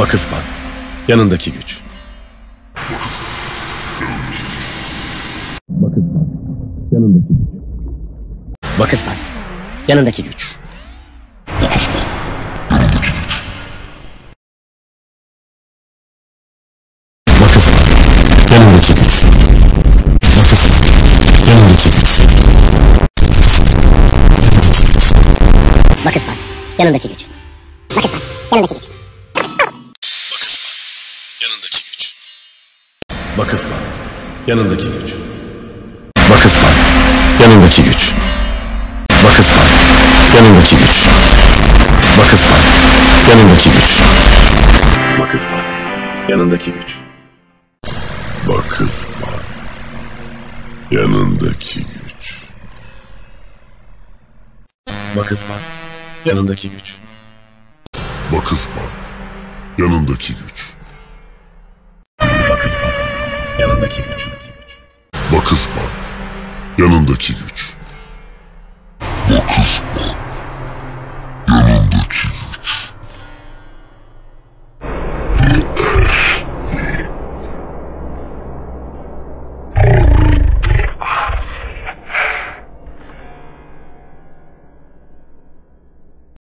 Vakıfbank, yanındaki güç. Vakıfbank, yanındaki güç. Vakıfbank, yanındaki güç. Vakıfbank, yanındaki güç. Vakıfbank, yanındaki güç. Vakıfbank, yanındaki güç. Vakıfbank, yanındaki güç. Vakıfbank, yanındaki güç. Vakıfbank, yanındaki güç. Vakıfbank, yanındaki güç. Vakıfbank, yanındaki güç. Vakıfbank, yanındaki güç. Vakıfbank, yanındaki güç. Vakıfbank, yanındaki güç. Vakıfbank, yanındaki güç. Vakıfbank, yanındaki güç. Vakıfbank, yanındaki güç.